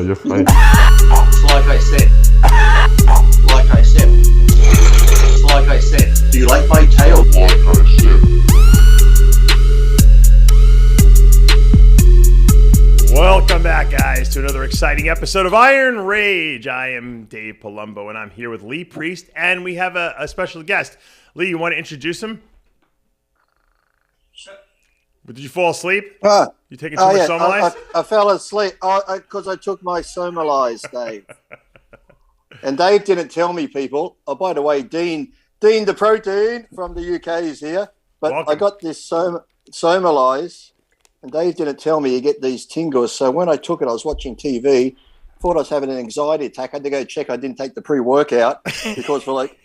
your face. Like I said. Like I said. Like I said. Do you like my tail? Like I said. Welcome back, guys, to another exciting episode of Iron Rage. I am Dave Palumbo, and I'm here with Lee Priest, and we have a special guest. Lee, you want to introduce him? Did you fall asleep? You taking too much Somalize? I fell asleep because I took my Somalize, Dave. And Dave didn't tell me, people. Oh, by the way, Dean the Protein from the UK is here. But Welcome. I got this Somalize, and Dave didn't tell me you get these tingles. So when I took it, I was watching TV, thought I was having an anxiety attack. I had to go check I didn't take the pre-workout because for like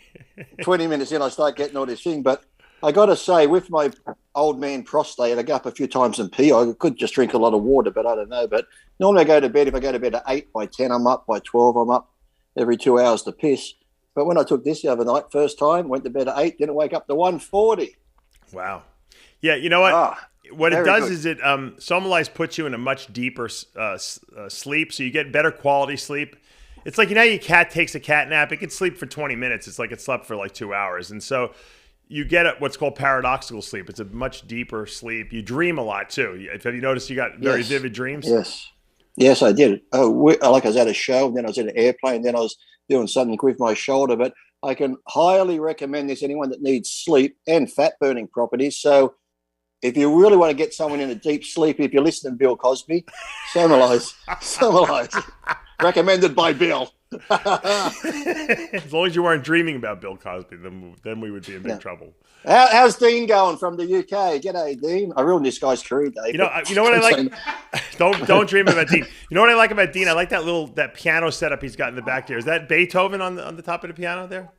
20 minutes in, I start getting all this thing. But I got to say, with my old man prostate, I go up a few times and pee. I could just drink a lot of water, but I don't know. But normally I go to bed, if I go to bed at 8, by 10 I'm up, by 12 I'm up, every 2 hours to piss. But when I took this the other night, first time, went to bed at 8, didn't wake up to 1:40. Wow. Yeah, you know what? What it does good. is it Somalize puts you in a much deeper sleep, so you get better quality sleep. It's like, you know, your cat takes a cat nap. It can sleep for 20 minutes. It's like it slept for like 2 hours. And so you get what's called paradoxical sleep. It's a much deeper sleep. You dream a lot, too. Have you noticed you got very vivid dreams? Yes, I did. Like I was at a show, and then I was in an airplane, then I was doing something with my shoulder. But I can highly recommend this to anyone that needs sleep and fat-burning properties. So if you really want to get someone in a deep sleep, if you listen to Bill Cosby, Somalize. Recommended by Bill. As long as you weren't dreaming about Bill Cosby, then we would be in big trouble. How's Dean going from the UK? G'day, Dean. I ruined this guy's career, Dave. You know what I like? Don't dream about Dean. You know what I like about Dean? I like that piano setup he's got in the back there. Is that Beethoven on the top of the piano there?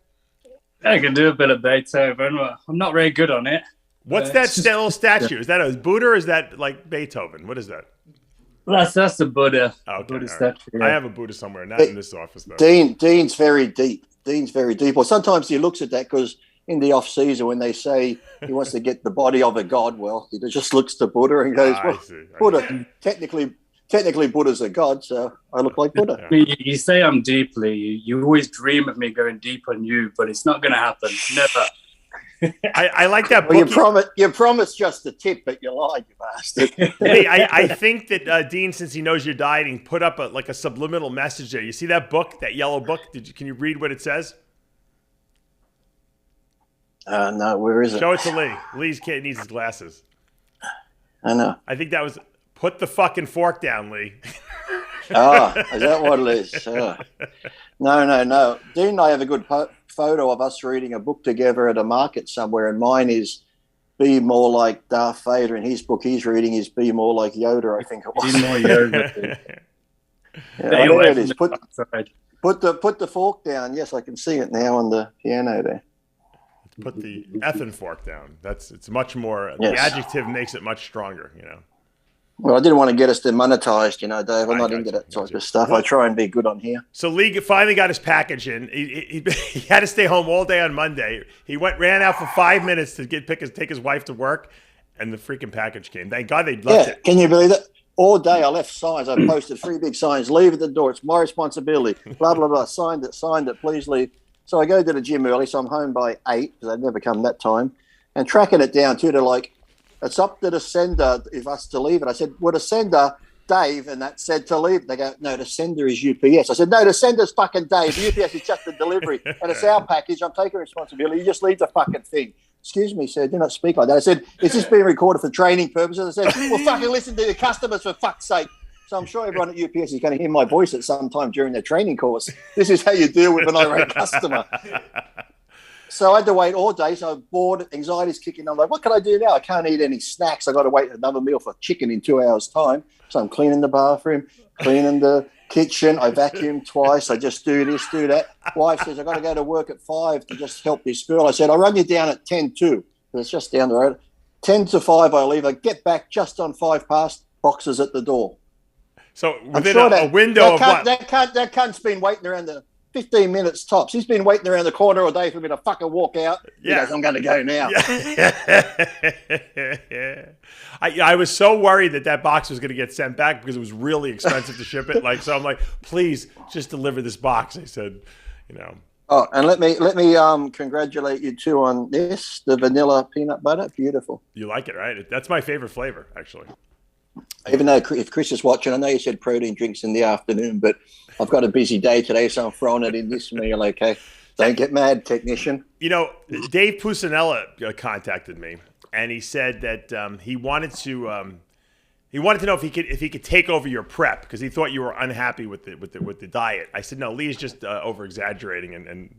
I can do a bit of Beethoven. I'm not very good on it. What's that little statue? Is that a Buddha or is that like Beethoven? What is that? That's the Buddha. Okay, Buddha right. statue. Yeah. I have a Buddha somewhere, not in this office though. Dean's very deep. Or sometimes he looks at that because in the off season when they say he wants to get the body of a god, well, he just looks to Buddha and goes, I see. Buddha. Technically, Buddha's a god, so I look like Buddha. I mean, you say I'm deeply. You always dream of me going deep on you, but it's not going to happen. Never. I like that book. Well, you promised just a tip, but you lied, you bastard. Hey, I think that Dean, since he knows you're dieting, put up a subliminal message there. You see that book, that yellow book? Can you read what it says? No, where is it? Show it to Lee. Lee's kid needs his glasses. I know. I think that was, put the fucking fork down, Lee. Is that what it is? No. Dean and I have a good photo of us reading a book together at a market somewhere, and mine is Be More Like Darth Vader, and his book he's reading is Be More Like Yoda, I think it was. Be more Yoda. I know it is. Put the fork down. Yes, I can see it now on the piano there. Put the effing fork down. It's much more, Yes. The adjective makes it much stronger, Well, I didn't want to get us demonetized, Dave. I'm not into that got type you. of stuff. I try and be good on here. So Lee finally got his package in. He had to stay home all day on Monday. He ran out for 5 minutes to take his wife to work, and the freaking package came. Thank God they left it. Can you believe that? All day I left signs. I posted 3 big signs, leave at the door. It's my responsibility. Blah, blah, blah. Signed it, please leave. So I go to the gym early, so I'm home by 8 because I'd never come that time. And tracking it down too, to like, it's up to the sender if us to leave it. I said, well, the sender, Dave, and that said to leave. They go, no, the sender is UPS. I said, no, the sender's fucking Dave. The UPS is just the delivery. And it's our package. I'm taking responsibility. You just leave the fucking thing. Excuse me, sir, do not speak like that. I said, is this being recorded for training purposes? I said, well, fucking listen to your customers for fuck's sake. So I'm sure everyone at UPS is going to hear my voice at some time during their training course. This is how you deal with an irate customer. So I had to wait all day. So I'm bored, anxiety's kicking. I'm like, what can I do now? I can't eat any snacks. I got to wait another meal for chicken in 2 hours' time. So I'm cleaning the bathroom, cleaning the kitchen. I vacuum twice. I just do this, do that. Wife says, I got to go to work at 5 to just help this girl. I said, I'll run you down at 10 too. It's just down the road. 10 to 5, I leave. I get back just on 5 past, boxes at the door. So within a window of what? That cunt's been waiting around the 15 minutes tops. He's been waiting around the corner all day for me to fucking walk out. He goes, I'm going to go now. Yeah. I was so worried that box was going to get sent back because it was really expensive to ship it. So I'm like, please just deliver this box. I said, Oh, and let me congratulate you too on this, the vanilla peanut butter. Beautiful. You like it, right? That's my favorite flavor, actually. Even though if Chris is watching, I know you said protein drinks in the afternoon, but I've got a busy day today, so I'm throwing it in this meal, okay? Don't get mad, technician. Dave Pusinella contacted me, and he said that he wanted to know if he could take over your prep because he thought you were unhappy with the diet. I said, no, Lee's just over exaggerating and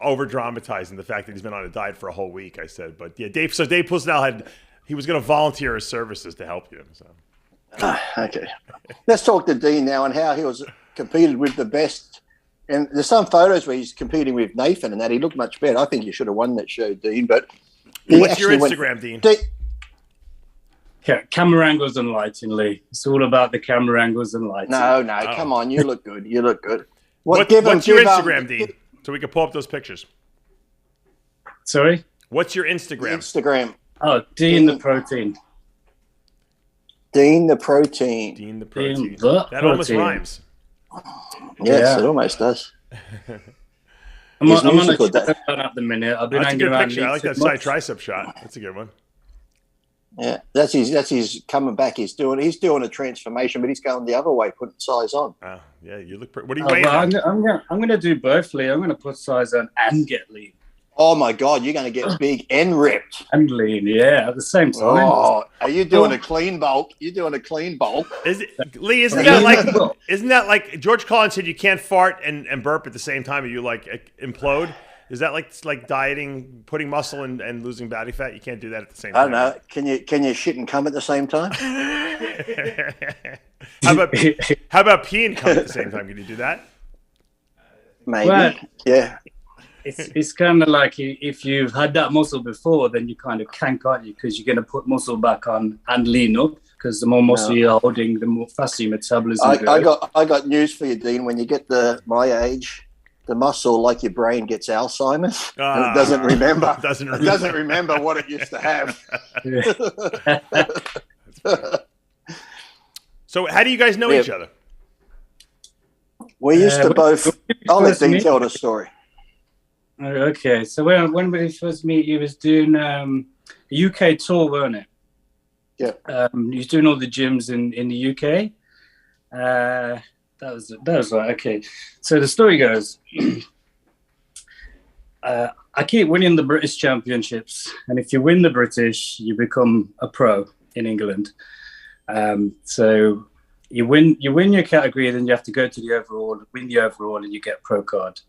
over dramatizing the fact that he's been on a diet for a whole week. I said, but yeah, Dave Pusinella he was going to volunteer his services to help you. So. Okay, let's talk to Dean now and how he was competed with the best. And there's some photos where he's competing with Nathan and that he looked much better. I think you should have won that show, Dean. But what's your Instagram, Dean? Yeah, camera angles and lighting, Lee. It's all about the camera angles and lighting. No, come on. You look good. You look good. What's your Instagram, Dean? So we can pull up those pictures. Sorry? What's your Instagram? Instagram. Oh, Dean the Protein. Dean the Protein. Dean the That almost rhymes. Yes, it almost does. I'm on a shot at the minute. I've been hanging around. I like that side tricep shot. That's a good one. Yeah, that's his coming back. He's doing a transformation, but he's going the other way, putting size on. Oh, yeah, you look pretty. What are you weighing? I'm going to do both, Lee. I'm going to put size on and get lean. Oh my God, you're going to get big and ripped. And lean, yeah, at the same time. Oh, are you doing a clean bulk? You're doing a clean bulk. Lee, isn't that like George Carlin said you can't fart and burp at the same time or you like implode? Is that like dieting, putting muscle and losing body fat? You can't do that at the same time. I don't know. Can you shit and come at the same time? How about pee and come at the same time? Can you do that? Maybe. Well, yeah. It's kind of like if you've had that muscle before, then you kind of can't you? Because you're going to put muscle back on and lean up. Because the more muscle you're holding, the more faster your metabolism goes. I got news for you, Dean. When you get my age, the muscle, like your brain, gets Alzheimer's. And it doesn't remember. It doesn't remember what it used to have. So how do you guys know each other? We used to both. I'll let Dean tell the story. Okay, so when we first meet, you was doing a UK tour, weren't it? Yeah. You was doing all the gyms in the UK. That was right. Okay, so the story goes, I keep winning the British Championships, and if you win the British, you become a pro in England. So you win your category, then you have to go to the overall, win the overall, and you get a pro card.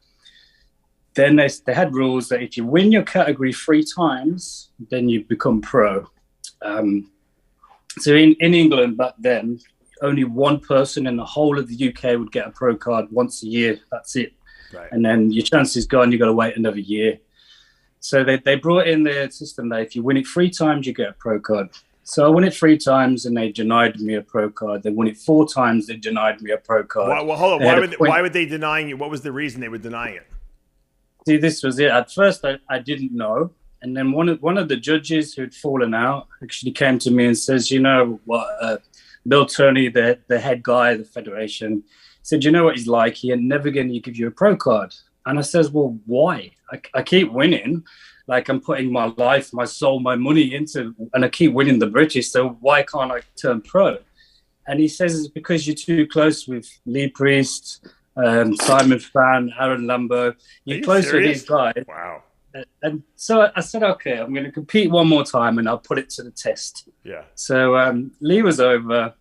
Then they had rules that if you win your category 3 times, then you become pro. So in England back then, only one person in the whole of the UK would get a pro card once a year. That's it. Right. And then your chance is gone. You've got to wait another year. So they brought in the system that if you win it 3 times, you get a pro card. So I won it 3 times and they denied me a pro card. They won it 4 times, they denied me a pro card. Well, hold on. Why would they denying you? What was the reason they were denying it? See, this was it. At first, I didn't know. And then one of the judges who'd fallen out actually came to me and says, you know what, Bill Turney, the head guy of the federation, said, you know what he's like? He ain't never going to give you a pro card. And I says, well, why? I keep winning. Like I'm putting my life, my soul, my money into, and I keep winning the British. So why can't I turn pro? And he says, it's because you're too close with Lee Priest, Simon Fan, Aaron Lambo. You're close to these guys. Wow. And so I said, okay, I'm going to compete one more time and I'll put it to the test. Yeah. So Lee was over.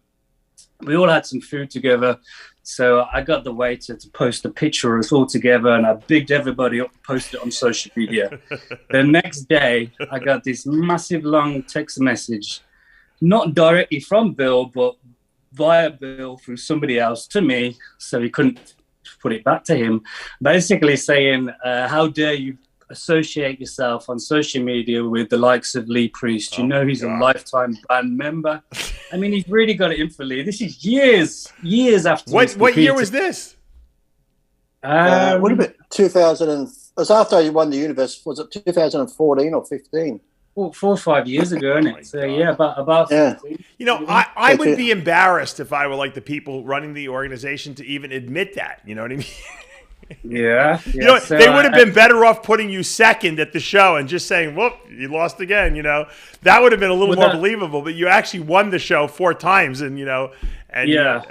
We all had some food together. So I got the waiter to post a picture of us all together and I bigged everybody up, posted it on social media. The next day, I got this massive long text message, not directly from Bill, but via Bill through somebody else to me. So he couldn't put it back to him. Basically saying, how dare you associate yourself on social media with the likes of Lee Priest. You know he's a lifetime band member. I mean, he's really got it in for Lee. This is years after. What year was this? Would have been 2000. It was after you won the universe. Was it 2014 or 15? 4 or 5 years ago, isn't it? So God. yeah, about Yeah. 15. You know, I would be embarrassed if I were like the people running the organization to even admit that. You know what I mean? Yeah. You know, so they would have been better off putting you second at the show and just saying, "Whoop, you lost again." You know, that would have been a little more believable. But you actually won the show 4 times, and you know, and Yeah.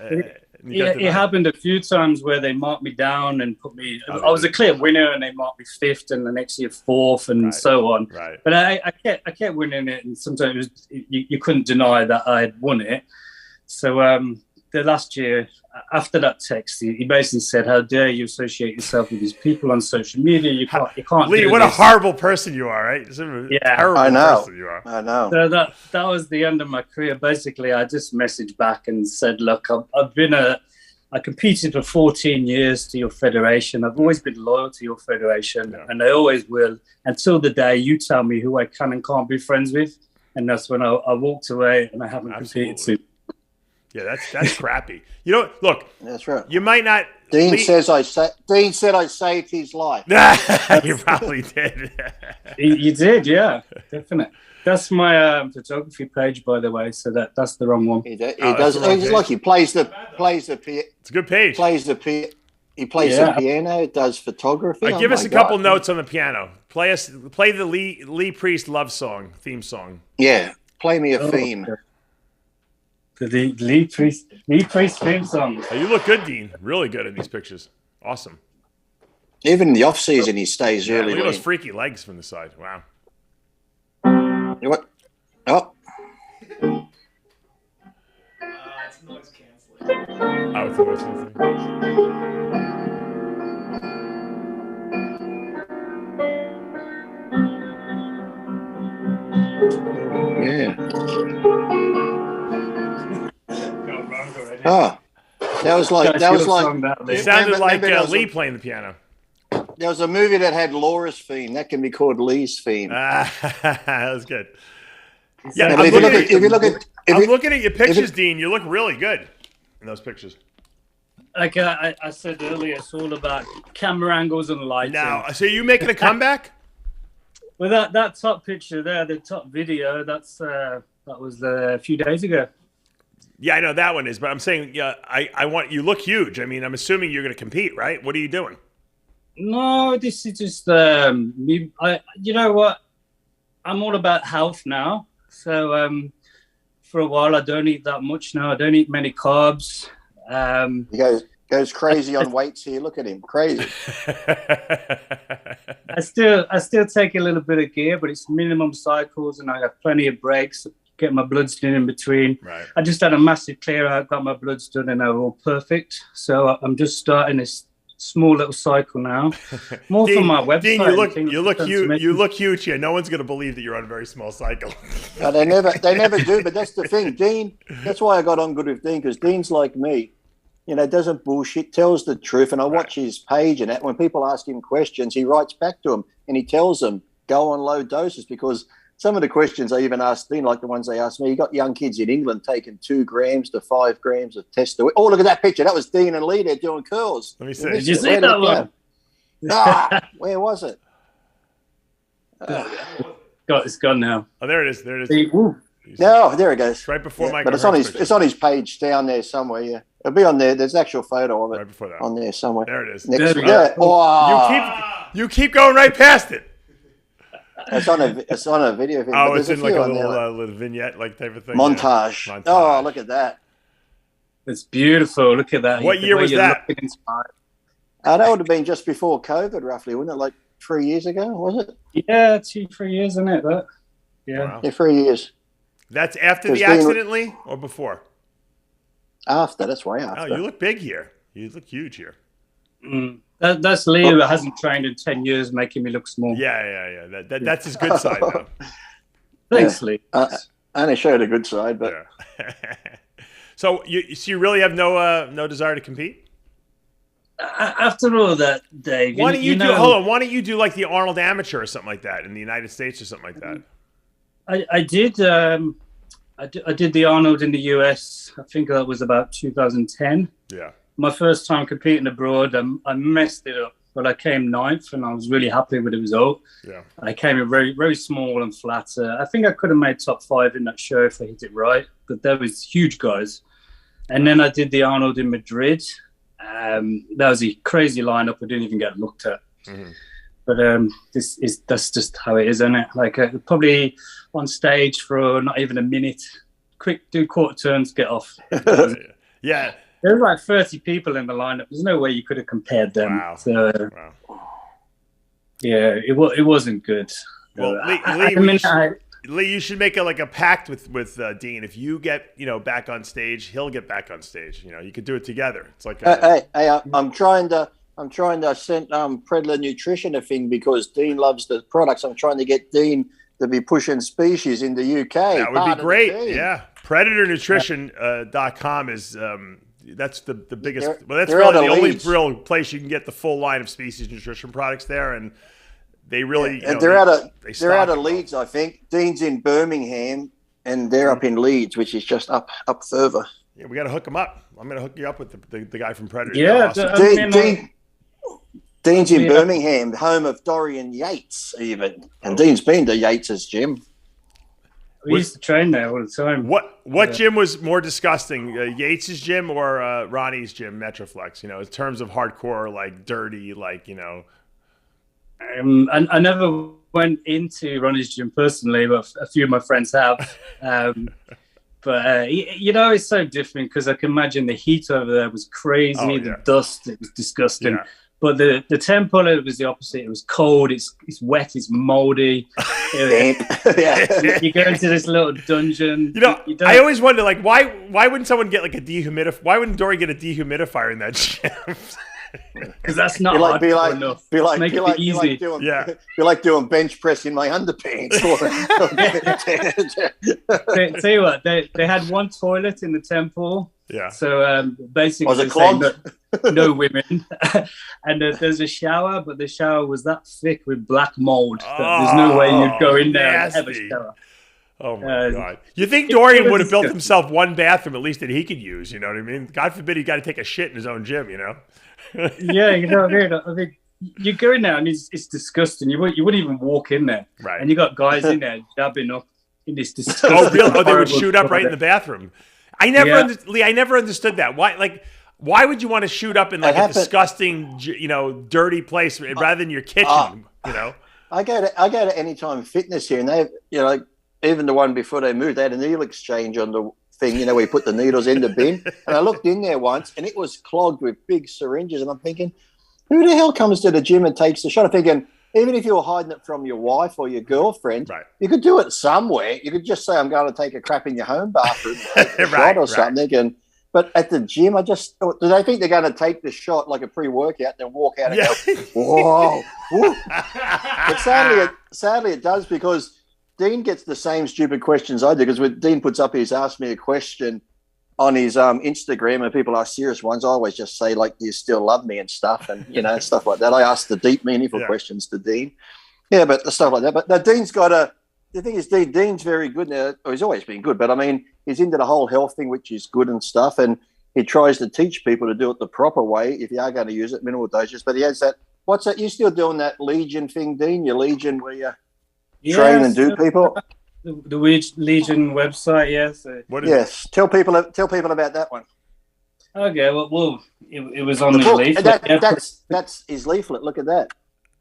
you got It denied. happened a few times where they marked me down and put me. I was a clear winner, and they marked me 5th, and the next year 4th, and Right. so on. Right. But I kept winning it, and sometimes you couldn't deny that I had won it. So the last year, after that text, he basically said, "How dare you associate yourself with these people on social media? You can't." Lee, do what a this." horrible person you are, right? Yeah. Terrible I know. person you are. I know. So that was the end of my career. Basically, I just messaged back and said, "Look, I competed for 14 years to your federation. I've always been loyal to your federation, and I always will until the day you tell me who I can and can't be friends with." And that's when I walked away, and I haven't competed since. Yeah, that's crappy. You know, look, That's right. you might not. Dean said I saved his life. You probably did. You did, yeah, definitely. That's my photography page, by the way. So that's the wrong one. He that's does. the wrong He's page. like he plays the It's a good page. he plays the piano. Does photography. Give Oh us my a couple God. notes on the piano. Play the Lee Priest love song theme song. Yeah, play me a theme. Okay. The Lee Priest theme song. Oh, you look good, Dean. Really good in these pictures. Awesome. Even in the off season, he stays Yeah, really look at those lean. freaky legs from the side. Wow. You know what? Oh, It's noise canceling. Oh, it's a nice thing. yeah. Got wrong already. Oh, that was like Guys, that give was a like song that, It Lee. sounded like maybe there was Lee a- playing the piano. there was a movie that had Laura's theme. That can be called Lee's theme. That was good. It Yeah, sounds And I'm if you like look looking at if you look at if I'm you, looking at your pictures, Dean. You look really good in those pictures. Like I said earlier, it's all about camera angles and lighting. Now, so you making a comeback? Well, that top picture there, the top video, that was a few days ago. Yeah, I know that one is, but I'm saying, yeah, I want you look huge. I mean, I'm assuming you're going to compete, right? What are you doing? No, this is just me. You know what? I'm all about health now. So for a while, I don't eat that much now. I don't eat many carbs. he goes crazy on weights here. Look at him, crazy. I still take a little bit of gear, but it's minimum cycles, and I have plenty of breaks. Get my bloods done in between. Right. I just had a massive clear out, got my bloods done, and they're all perfect. So I'm just starting this small little cycle now. More Dean, for my website. Dean, and things you look like that to huge. make You me- look huge here. No one's going to believe that you're on a very small cycle. No, they never do. But that's the thing, Dean. That's why I got on good with Dean, because Dean's like me. You know, doesn't bullshit, tells the truth. And I watch his page, and when people ask him questions, he writes back to them and he tells them go on low doses, because some of the questions I even asked Dean, like the ones they asked me, you got young kids in England taking 2 grams to 5 grams of test. Oh, look at that picture. That was Dean and Lee there doing curls. Let me see. Did you see Where that it one? go? Where was it? It's gone now. Oh, there it is. There it is. See, ooh, No, there it goes. It's right before Yeah, Michael but it's on Hurt's his picture. it's on his page down there somewhere. Yeah, it'll be on there. There's an actual photo of it Right before that. on there somewhere. There it is. Next, There we yeah. go. Oh, You keep going right past it. it's on a video. Thing, Oh, but it's there's in like few a on there, little vignette like type of thing. montage. Yeah. Oh, look at that. it's beautiful. Look at that. What The year way was you're that? looking inspired. That would have been just before COVID, roughly, wouldn't it? Like 3 years ago, was it? Yeah, 2-3 years, isn't it? That. Yeah. Wow. Yeah, 3 years That's after the Because Dean- accident, Lee, or before? after. That's way Oh, after. you look big here. You look huge here. Mm. That's Lee who hasn't trained in 10 years, making me look small. Yeah. That's his good side, though. Thanks, Lee. I only showed a good side, but Yeah. So you really have no desire to compete? After all that, Dave, Why don't you do? know, Hold on. Why don't you do like the Arnold Amateur or something like that in the United States or something like that? I did. I did the Arnold in the US. I think that was about 2010. Yeah. my first time competing abroad. I messed it up, but I came ninth, and I was really happy with the result. Yeah. I came in very, very small and flat. I think I could have made top 5 in that show if I hit it right, but there was huge guys. And then I did the Arnold in Madrid. That was a crazy lineup. I didn't even get looked at. Mm-hmm. But that's just how it is, isn't it? Like probably on stage for not even a minute, quick do quarter turns, get off. Yeah. There were like 30 people in the lineup. There's no way you could have compared them. Wow. So, Wow. yeah, it wasn't good. Well, Lee, you should make a pact with Dean. If you get back on stage, he'll get back on stage. You could do it together. It's like hey, I'm trying to send Predator Nutrition a thing because Dean loves the products. I'm trying to get Dean to be pushing Species in the UK. That would be great. Yeah, PredatorNutrition.com is that's the biggest. That's really the only real place you can get the full line of Species nutrition products there, and they really they're out of Leeds. I think Dean's in Birmingham, and they're up in Leeds, which is just up further. Yeah, we got to hook them up. I'm going to hook you up with the guy from Predator. Yeah, awesome. Dean's in Birmingham, home of Dorian Yates, even, and Dean's been to Yates's gym. We used to train there all the time. What gym was more disgusting, Yates's gym or Ronnie's gym, Metroflex? In terms of hardcore, like dirty, like I never went into Ronnie's gym personally, but a few of my friends have. But it's so different because I can imagine the heat over there was crazy. Oh, yeah. The dust, it was disgusting. Yeah. But the temple, it was the opposite. It was cold. It's wet. It's moldy. You go into this little dungeon. I always wonder, like, why wouldn't someone get like a dehumidifier? Why wouldn't Dory get a dehumidifier in that gym? Because that's not hardcore enough. Be like doing bench press in my underpants. Tell you what, they had one toilet in the temple. Yeah. So basically, was it clogged? No women, and there's a shower, but the shower was that thick with black mold that there's no way you'd go in there and have a shower. Oh my God! You think Dorian would have built himself one bathroom at least that he could use? You know what I mean? God forbid he got to take a shit in his own gym. Yeah, I mean, you go in there and it's disgusting. You wouldn't even walk in there, right? And you got guys in there dabbing up in this disgusting. Oh, really? Oh, they would shoot up right in the bathroom. I never understood that. Why would you want to shoot up in like a disgusting, dirty place rather than your kitchen? I go to Anytime Fitness here, and they, even the one before they moved, they had a needle exchange on the thing, where you put the needles in the bin. And I looked in there once, and it was clogged with big syringes. And I'm thinking, who the hell comes to the gym and takes the shot? I'm thinking, even if you were hiding it from your wife or your girlfriend, right, you could do it somewhere. You could just say, I'm going to take a crap in your home bathroom, shot or something. But at the gym, do they think they're going to take the shot like a pre-workout and then walk out and go, whoa. But sadly, it does, because Dean gets the same stupid questions I do, because when Dean puts up, he's asked me a question on his Instagram, and people ask serious ones. I always just say, like, do you still love me and stuff, and, stuff like that. I ask the deep, meaningful questions to Dean. Yeah, but the stuff like that. But now Dean's the thing is, Dean's very good now. Or he's always been good, but I mean, he's into the whole health thing, which is good and stuff. And he tries to teach people to do it the proper way if you are going to use it, minimal doses. But he has that. What's that? You still doing that Legion thing, Dean? Your Legion where you train and do people? The Legion website, yes. Yes. Tell people about that one. Okay, well, it was on the leaflet. That's his leaflet. Look at that.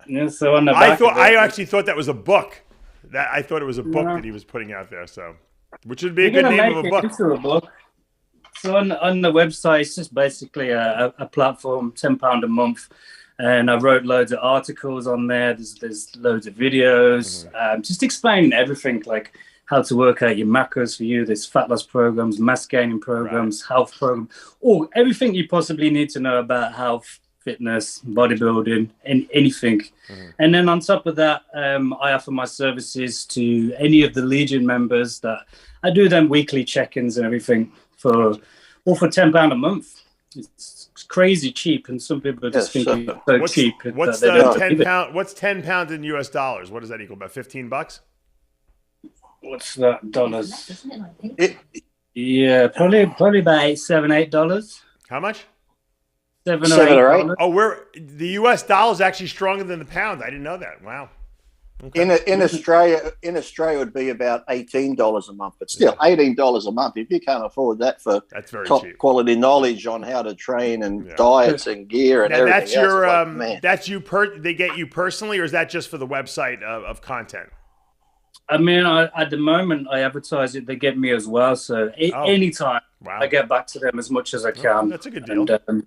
Yeah, so on the back I actually thought that was a book. I thought it was a book that he was putting out there. So, which would be a good name of a book. Into a book. So on the website, it's just basically a platform, £10 a month. And I wrote loads of articles on there. There's loads of videos, just explaining everything, like how to work out your macros for you. There's fat loss programs, mass gaining programs, health programs, everything you possibly need to know about health, fitness, bodybuilding, and anything. And then on top of that, I offer my services to any of the Legion members. That I do them weekly check-ins and everything for £10 a month. It's crazy cheap, and some people just think it's so cheap. What's £10? What's £10 in US dollars? What does that equal? About $15? What's that dollars? Yeah, probably about $7-8. How much? $7 7 or or $8. Oh, the U.S. dollar is actually stronger than the pound. I didn't know that. Wow. Okay. In Australia, it would be about $18 a month, but still $18 a month. If you can't afford that for That's very top cheap. quality knowledge on how to train and diets and gear and Now, everything, that's your else, it's like, man. that's you they get you personally, or is that just for the website of content? I mean, at the moment, I advertise it. They get me as well. So anytime Wow. I get back to them as much as I can. That's a good deal. And,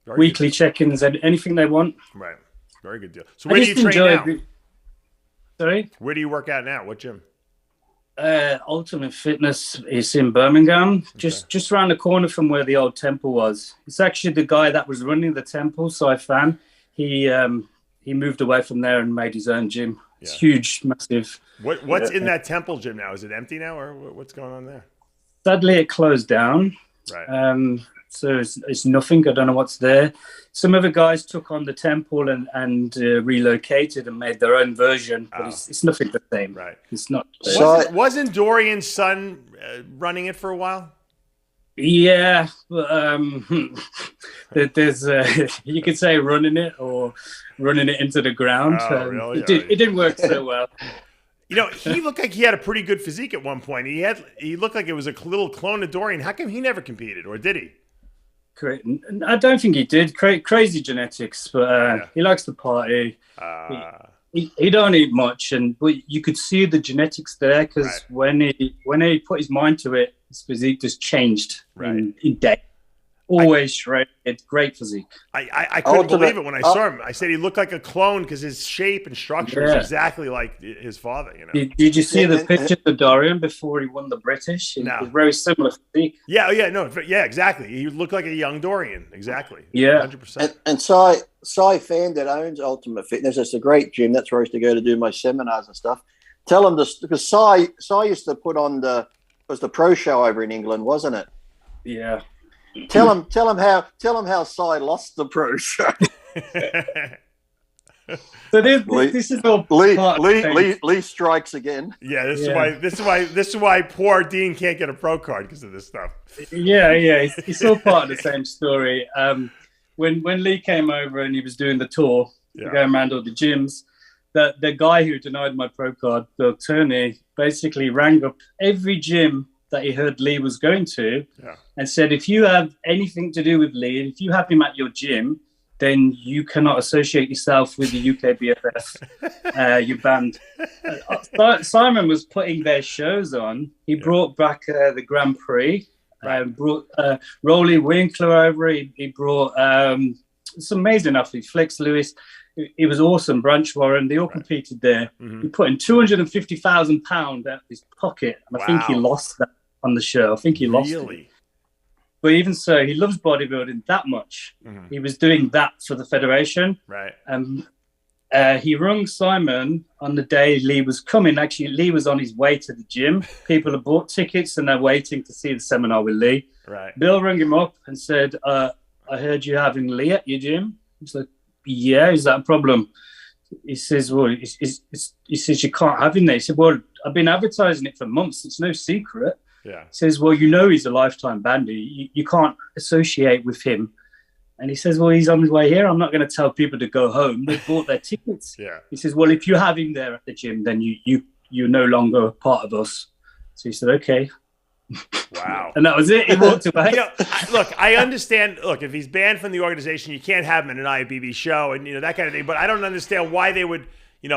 Very weekly good. check-ins and anything they want. Right. Very good deal. So where do you train now? Sorry? Where do you work out now? What gym? Ultimate Fitness is in Birmingham, just around the corner from where the old temple was. It's actually the guy that was running the temple, Saifan. He moved away from there and made his own gym. It's huge, massive. What's in that temple gym now? Is it empty now, or what's going on there? Sadly, it closed down. Right. So it's nothing. I don't know what's there. Some other guys took on the temple and relocated and made their own version, but it's nothing the same. Right. It's not. Wasn't Dorian's son running it for a while? Yeah, but there's you could say running it or running it into the ground. Oh, really? It didn't work so well. You know, he looked like he had a pretty good physique at one point. He looked like it was a little clone of Dorian. How come he never competed, or did he? I don't think he did. Crazy genetics, but he likes to party. He don't eat much, but you could see the genetics there because when he put his mind to it, his physique just changed in days. Always shredded, great physique. I couldn't believe it when I saw him. I said he looked like a clone because his shape and structure is exactly like his father. You know. Did you see the picture of Dorian before he won the British? No. It was very similar physique. Yeah, exactly. He looked like a young Dorian, exactly. Yeah, 100%. And Sai Fan that owns Ultimate Fitness, it's a great gym. That's where I used to go to do my seminars and stuff. Tell him this because Sai used to put on the pro show over in England, wasn't it? Yeah. Tell him how Sai lost the pro show. So this is all Lee strikes again. Yeah, this is why poor Dean can't get a pro card because of this stuff. Yeah, it's all part of the same story. When Lee came over and he was doing the tour, going around all the gyms, the guy who denied my pro card, Bill Turney, basically rang up every gym that he heard Lee was going to and said, if you have anything to do with Lee, if you have him at your gym, then you cannot associate yourself with the UKBFF. You're banned. Simon was putting their shows on. He brought back the Grand Prix, brought Rolly Winkler over. He brought some amazing athletes, Flex Lewis. It was awesome. Branch Warren, they all competed there. Mm-hmm. He put in £250,000 out of his pocket, and I think he lost that on the show. I think he lost it. But even so, he loves bodybuilding that much. Mm-hmm. He was doing that for the federation. Right. He rung Simon on the day Lee was coming. Actually, Lee was on his way to the gym. People have bought tickets and they're waiting to see the seminar with Lee. Right. Bill rang him up and said, I heard you having Lee at your gym. He's like, yeah, is that a problem? He says, well, he says, you can't have him there. He said, well, I've been advertising it for months. It's no secret. Yeah. He says, well, he's a lifetime bandy. You can't associate with him. And he says, well, he's on his way here. I'm not going to tell people to go home. They bought their tickets. Yeah. He says, well, if you have him there at the gym, then you're no longer part of us. So he said, okay. Wow. And that was it. He walked away. Look, I understand. Look, if he's banned from the organization, you can't have him in an IFBB show and that kind of thing. But I don't understand why they would, he's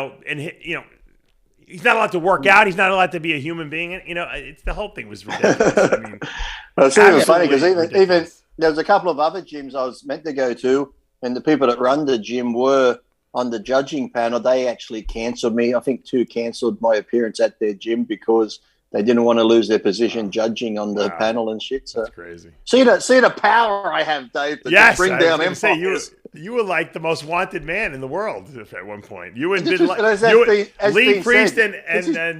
not allowed to work out. He's not allowed to be a human being. It's the whole thing was ridiculous. I mean, it's even funny because even there was a couple of other gyms I was meant to go to, and the people that run the gym were on the judging panel. They actually cancelled me. I think 2 cancelled my appearance at their gym because they didn't want to lose their position judging on the panel and shit. So that's crazy. See the power I have, Dave, to bring down empires. You were like the most wanted man in the world at one point. You and Lee Priest and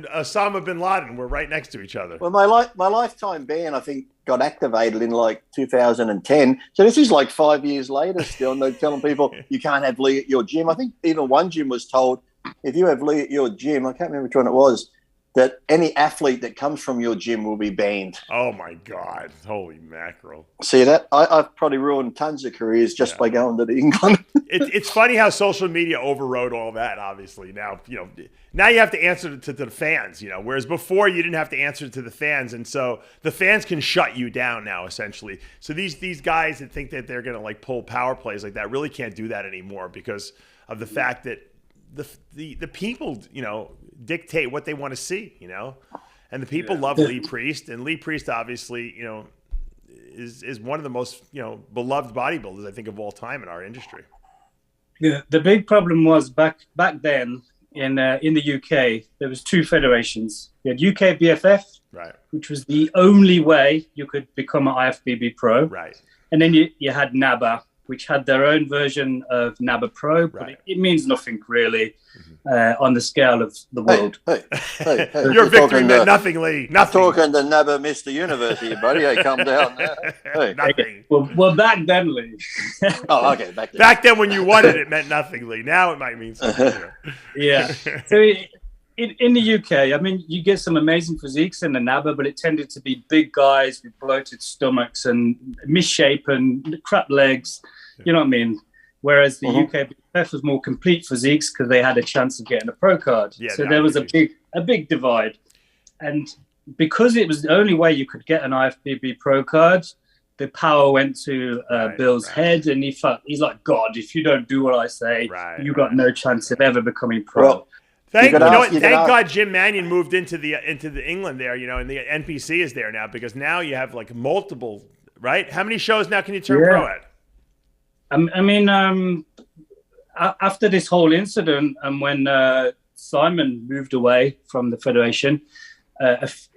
Osama bin Laden were right next to each other. Well, my lifetime ban, I think, got activated in like 2010. So this is like 5 years later still, and they're telling people you can't have Lee at your gym. I think even one gym was told, if you have Lee at your gym, I can't remember which one it was, that any athlete that comes from your gym will be banned. Oh my God! Holy mackerel! See that? I've probably ruined tons of careers just by going to the England. It's funny how social media overrode all that. Obviously, now now you have to answer to the fans. Whereas before you didn't have to answer to the fans, and so the fans can shut you down now essentially. So these guys that think that they're gonna like pull power plays like that really can't do that anymore because of the fact that the people dictate what they want to see. And the people love Lee Priest, and Lee Priest obviously is one of the most beloved bodybuilders I think of all time in our industry. Yeah, the big problem was back then in the UK there was two federations. You had UK BFF, right, which was the only way you could become an IFBB pro, right, and then you had NABBA, which had their own version of NABBA Pro, but it means nothing really on the scale of the world. Hey, your victory meant nothing, Lee. Nothing. Talking to NABBA Mr. Universe here, buddy. Hey, calm down. Hey. Nothing. Well, back then, Lee. Oh, okay, back then. Back then when you won it meant nothing, Lee. Now it might mean something. Yeah. So in the UK, I mean, you get some amazing physiques in the NABBA, but it tended to be big guys with bloated stomachs and misshapen, crap legs. You know what I mean? Whereas the UK BFF was more complete physiques because they had a chance of getting a pro card. Yeah, so there was a big divide. And because it was the only way you could get an IFBB pro card, the power went to Bill's head, and he's like, God, if you don't do what I say, you got no chance of ever becoming pro. Well, thank God Jim Mannion moved into the England there, and the NPC is there now because now you have like multiple, right? How many shows now can you turn pro at? I mean, after this whole incident and when Simon moved away from the federation,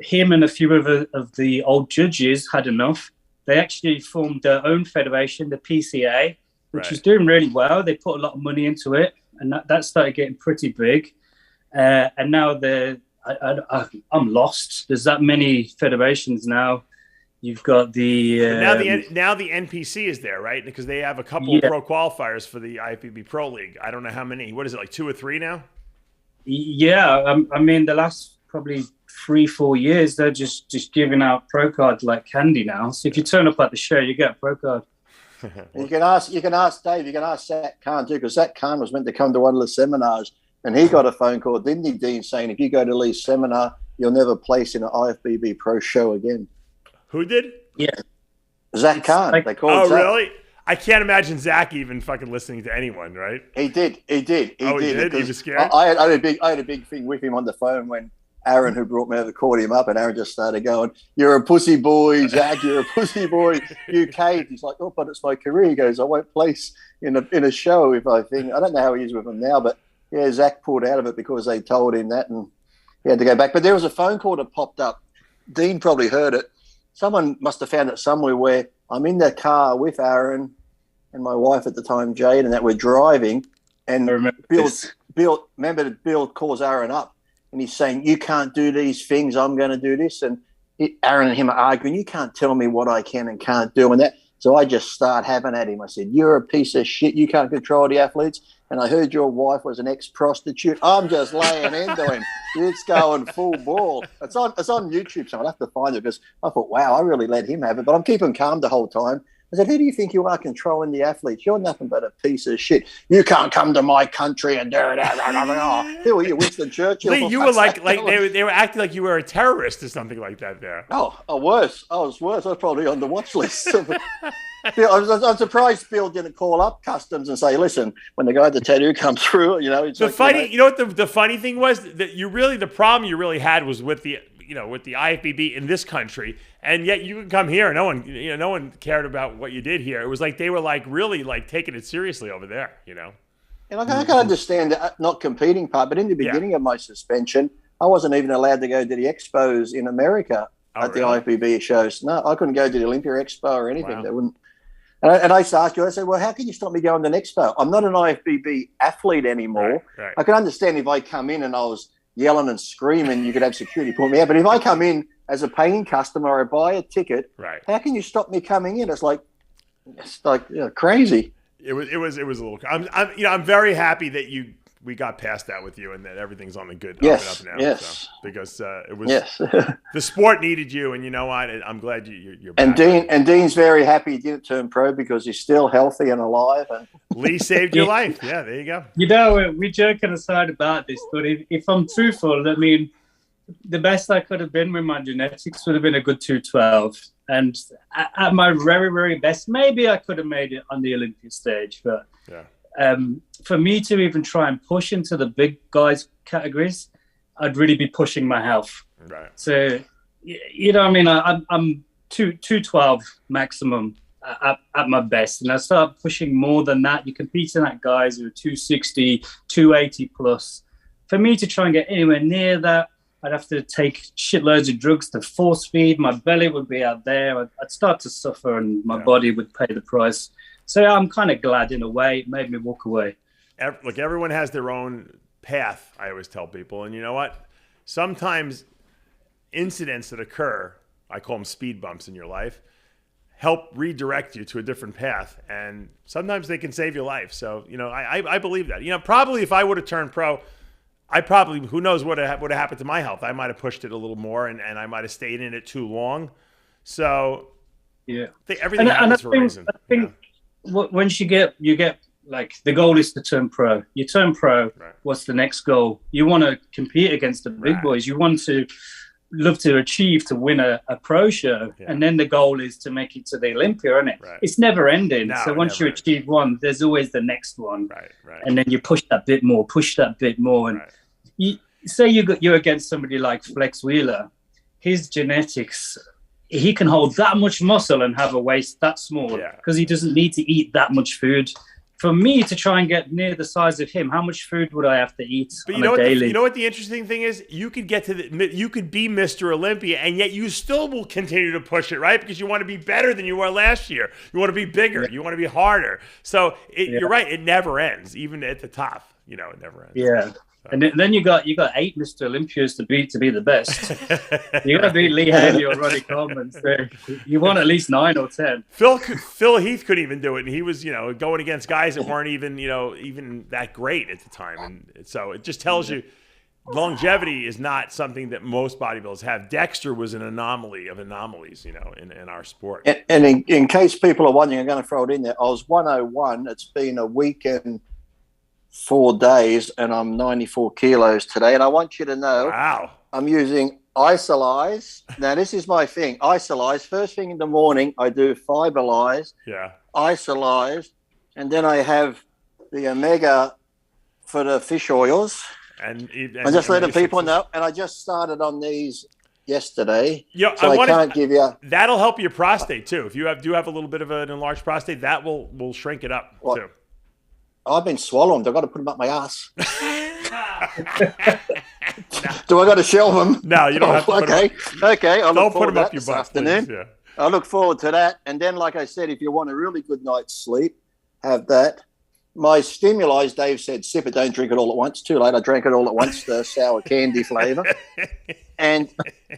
him and a few of the old judges had enough. They actually formed their own federation, the PCA, which is doing really well. They put a lot of money into it, and that started getting pretty big. And now I'm lost. There's that many federations now. You've got the now the NPC is there, right? Because they have a couple of pro qualifiers for the IFBB Pro League. I don't know how many. What is it, like 2 or 3 now? Yeah, I mean the last probably 3-4 years they're just giving out pro cards like candy now. So if you turn up at the show, you get a pro card. You can ask Dave. You can ask Zach Khan too, because Zach Khan was meant to come to one of the seminars, and he got a phone call, didn't he, Dean, saying if you go to Lee's seminar, you'll never place in an IFBB Pro show again. Who did? Yeah. Zach Khan. They called Zach. Really? I can't imagine Zach even fucking listening to anyone, right? He did. He did? He was scared? I had a big thing with him on the phone when Aaron, who brought me over, called him up, and Aaron just started going, "You're a pussy boy, Zach. You're a pussy boy. You caved." He's like, "Oh, but it's my career." He goes, "I won't place in a show if I think." I don't know how he is with him now, but yeah, Zach pulled out of it because they told him that, and he had to go back. But there was a phone call that popped up. Dean probably heard it. Someone must have found it somewhere where I'm in the car with Aaron and my wife at the time, Jade, and that we're driving. And Bill calls Aaron up and he's saying, "You can't do these things. I'm going to do this." And Aaron and him are arguing. "You can't tell me what I can and can't do." And that. So I just start having at him. I said, "You're a piece of shit. You can't control the athletes. And I heard your wife was an ex-prostitute." I'm just laying into him. It's going full ball. It's on YouTube, so I'll have to find it because I thought, wow, I really let him have it. But I'm keeping calm the whole time. I said, "Who do you think you are controlling the athletes? You're nothing but a piece of shit. You can't come to my country and do it." Oh, who are you, Winston Churchill? Lee, you were like they were acting like you were a terrorist or something like that there. Oh, worse. I was worse. I was probably on the watch list. I'm surprised Bill didn't call up customs and say, "Listen, when the guy with the tattoo comes through, it's the funny. You know what the funny thing was that the problem you really had was with the IFBB in this country, and yet you can come here and no one cared about what you did here. It was like they were like really like taking it seriously over there, And I can understand the not competing part, but in the beginning of my suspension, I wasn't even allowed to go to the expos in America at the IFBB shows. No, I couldn't go to the Olympia Expo or anything. Wow. They wouldn't. And I used to ask you, I said, "Well, how can you stop me going to an expo? I'm not an IFBB athlete anymore." Right. I can understand if I come in and I was yelling and screaming, you could have security pull me out. But if I come in as a paying customer or I buy a ticket, how can you stop me coming in? It's like crazy. It was a little. I'm very happy that you we got past that with you, and that everything's on the good Yes, up and up now. yes. So, because it was Yes. the sport needed you, and you know what? I'm glad you're And back. Dean's very happy he didn't turn pro because he's still healthy and alive. And Lee saved your life. Yeah, there you go. You know, we're joking aside about this, but if I'm truthful, I mean, the best I could have been with my genetics would have been a good 212. And at my very, very best, maybe I could have made it on the Olympia stage. But Yeah. For me to even try and push into the big guys categories, I'd really be pushing my health. Right. So, you know, I mean, I'm 212 maximum at my best. And I start pushing more than that. You're competing at guys who are 260, 280 plus. For me to try and get anywhere near that, I'd have to take shitloads of drugs to force feed. My belly would be out there. I'd start to suffer and my body would pay the price. So I'm kind of glad in a way. It made me walk away. Look, everyone has their own path, I always tell people. And you know what? Sometimes incidents that occur, I call them speed bumps in your life, help redirect you to a different path. And sometimes they can save your life. So, you know, I believe that. You know, probably if I would have turned pro, who knows what would have happened to my health. I might have pushed it a little more and I might have stayed in it too long. So, yeah, everything happens for a reason. I think once you get like the goal is to turn pro. You turn pro. Right. What's the next goal? You want to compete against the big boys. You want to love to achieve to win a pro show, and then the goal is to make it to the Olympia, isn't it? Right. It's never ending. No, so once you achieve one, there's always the next one, Right. and then you push that bit more, and you say you're against somebody like Flex Wheeler. His genetics. He can hold that much muscle and have a waist that small because he doesn't need to eat that much food. For me to try and get near the size of him, how much food would I have to eat on a daily? You know what the interesting thing is? You could get you could be Mr. Olympia, and yet you still will continue to push it, right? Because you want to be better than you were last year. You want to be bigger. Yeah. You want to be harder. So you're right. It never ends, even at the top. You know, it never ends. Yeah. And then you got 8 Mr. Olympias to be the best. You got to beat Lee Haley or Ronnie Coleman. So you want at least 9 or 10. Phil Heath couldn't even do it, and he was going against guys that weren't even that great at the time. And so it just tells you longevity is not something that most bodybuilders have. Dexter was an anomaly of anomalies, in our sport. And in case people are wondering, I'm going to throw it in there. I was 101. It's been a weekend. 4 days, and I'm 94 kilos today. And I want you to know, I'm using Isolyze. Now, this is my thing. Isolyze. First thing in the morning, I do Fiberlyze, Isolyze, and then I have the Omega for the fish oils. And just letting people know. And I just started on these yesterday. So I can't give you. That'll help your prostate too. If you do have a little bit of an enlarged prostate, that will shrink it up too. I've been swallowed. I've got to put them up my ass. Do I got to shelve them? No, you don't have to. Okay. Don't put them up your butt, afternoon. Please. Yeah. I look forward to that. And then, like I said, if you want a really good night's sleep, have that. My Stimuli, Dave said, sip it, don't drink it all at once. Too late. I drank it all at once, the sour candy flavour. And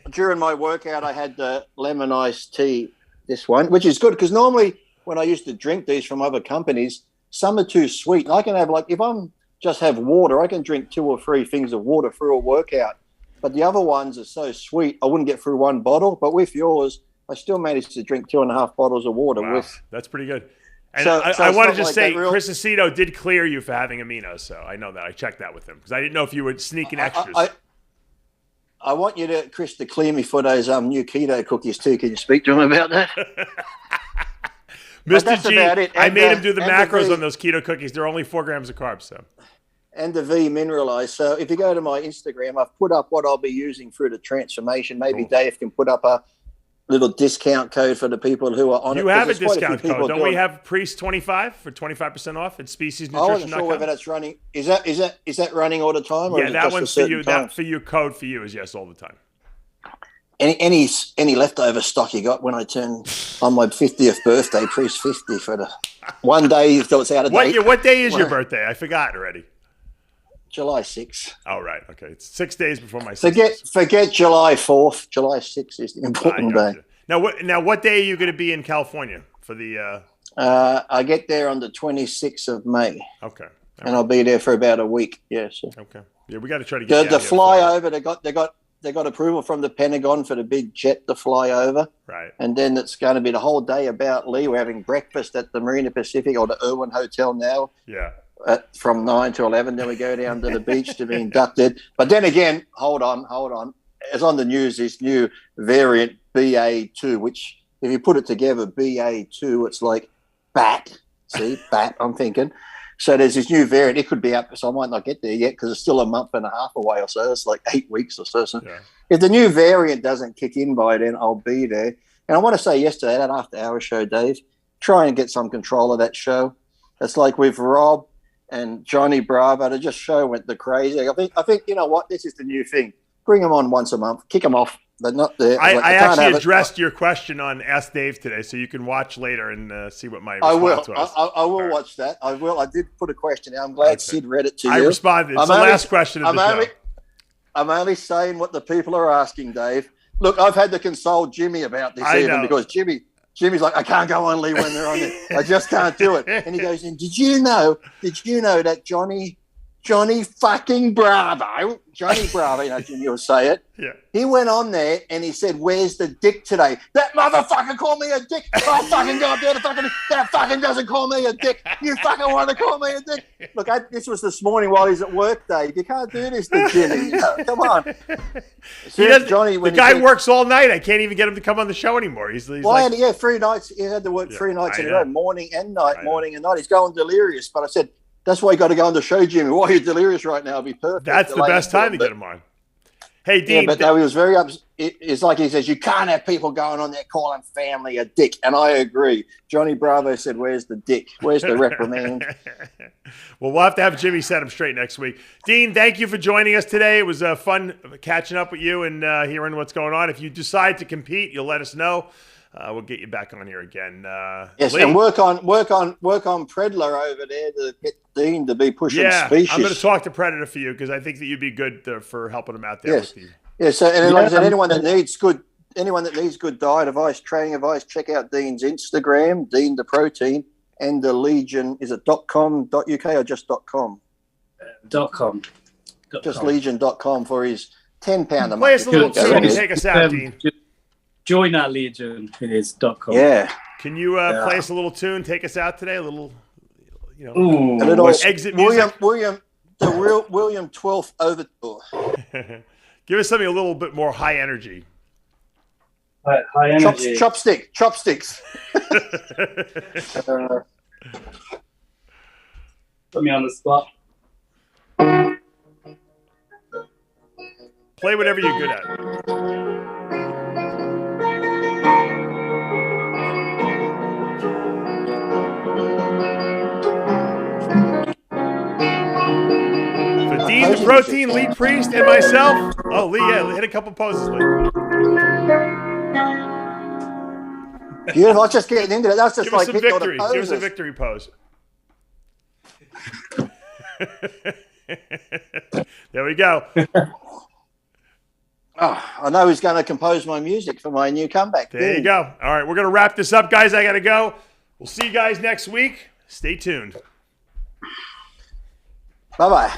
during my workout, I had the lemon iced tea, this one, which is good because normally when I used to drink these from other companies, some are too sweet. And I can have if I'm just have water, I can drink 2 or 3 things of water through a workout. But the other ones are so sweet, I wouldn't get through one bottle. But with yours, I still managed to drink 2.5 bottles of water. Wow, that's pretty good. And so I want to just say, Chris Aceto did clear you for having aminos. So I know that. I checked that with him because I didn't know if you were sneaking extras. I want you to, Chris, to clear me for those new keto cookies too. Can you speak to him about that? Mr. G, I made him do the macros on those keto cookies. They're only 4 grams of carbs. So. And the V mineralized. So if you go to my Instagram, I've put up what I'll be using through the transformation. Maybe Dave can put up a little discount code for the people who are on it. You have a discount code. Don't we have Priest 25 for 25% off at speciesnutrition.com? I wasn't sure whether that's running. Is that running all the time? Or yeah, that one's for you. That for your code for you is yes all the time. Any leftover stock you got when I turn on my 50th birthday, Priest 50 for the one day you thought it's out of date. What day is your birthday? I forgot already. July 6th. Oh, right. Okay. It's 6 days before my Forget July 4th. July 6th is the important day. Now, what day are you going to be in California for the... I get there on the 26th of May. Okay. and I'll be there for about a week. Yeah. So. Okay. Yeah, we got to try to get The flyover. They got approval from the Pentagon for the big jet to fly over. Right. And then it's going to be the whole day about Lee. We're having breakfast at the Marina Pacific or the Irwin Hotel now. Yeah. From 9 to 11. Then we go down to the beach to be inducted. But then again, hold on. It's on the news, this new variant BA2, which if you put it together, BA2, it's like bat. See, bat, I'm thinking. So there's this new variant. It could be up, so I might not get there yet because it's still a month and a half away or so. It's like 8 weeks or so. So if the new variant doesn't kick in by then, I'll be there. And I want to say yesterday, that after-hour show, Dave, try and get some control of that show. It's like with Rob and Johnny Bravo, the just show went the crazy. I think you know what? This is the new thing. Bring them on once a month. Kick them off. They're not there. I actually addressed your question on Ask Dave today, so you can watch later and see what my response was. I will watch that. I will. I did put a question out. I'm glad Sid read it to you. I responded. It's the last question of the show. I'm only saying what the people are asking, Dave. Look, I've had to console Jimmy about this even because Jimmy's like, I can't go on Lee when they're on there. I just can't do it. And he goes, and did you know that Johnny fucking Bravo, you know, Jimmy will say it. Yeah. He went on there and he said, where's the dick today? That motherfucker called me a dick. I'll fucking go up there that fucking doesn't call me a dick. You fucking want to call me a dick? Look, this was this morning while he's at work, Dave. You can't do this to Jimmy. Come on. The guy works all night. I can't even get him to come on the show anymore. He's like, 3 nights. He had to work 3 nights in a row, morning and night. He's going delirious. But I said, that's why you got to go on the show, Jimmy. Why are you delirious right now? It'll be perfect. That's the best time to get him on. Hey, Dean. Yeah, but no, he was very upset. It's like he says, you can't have people going on there calling family a dick. And I agree. Johnny Bravo said, where's the dick? Where's the reprimand? Well, we'll have to have Jimmy set him straight next week. Dean, thank you for joining us today. It was fun catching up with you and hearing what's going on. If you decide to compete, you'll let us know. We'll get you back on here again. Yes, Lee. And work on Predler over there to get Dean to be pushing species. I'm going to talk to Predator for you because I think that you'd be good for helping him out there. Yes, yes. So, and like I said, anyone that needs good diet advice, training advice, check out Dean's Instagram, Dean the Protein, and the Legion. Is it .com.uk or just .com? .com. Just Legion.com for his £10 a month. Play us a little tune and take us out, Dean. Join our Legion. It is .com. Yeah. Can you play us a little tune? Take us out today. A little, a little exit music. William 12th Overture. Give us something a little bit more high energy. High energy. Chopsticks. Put me on the spot. Play whatever you're good at. Dean the Protein, Lee Priest, and myself. Oh, Lee, hit a couple poses, Lee. Beautiful. I was just getting into it. That's just like hitting all the poses. Give us a victory pose. There we go. I know he's going to compose my music for my new comeback. There you go. All right, we're going to wrap this up, guys. I got to go. We'll see you guys next week. Stay tuned. Bye-bye.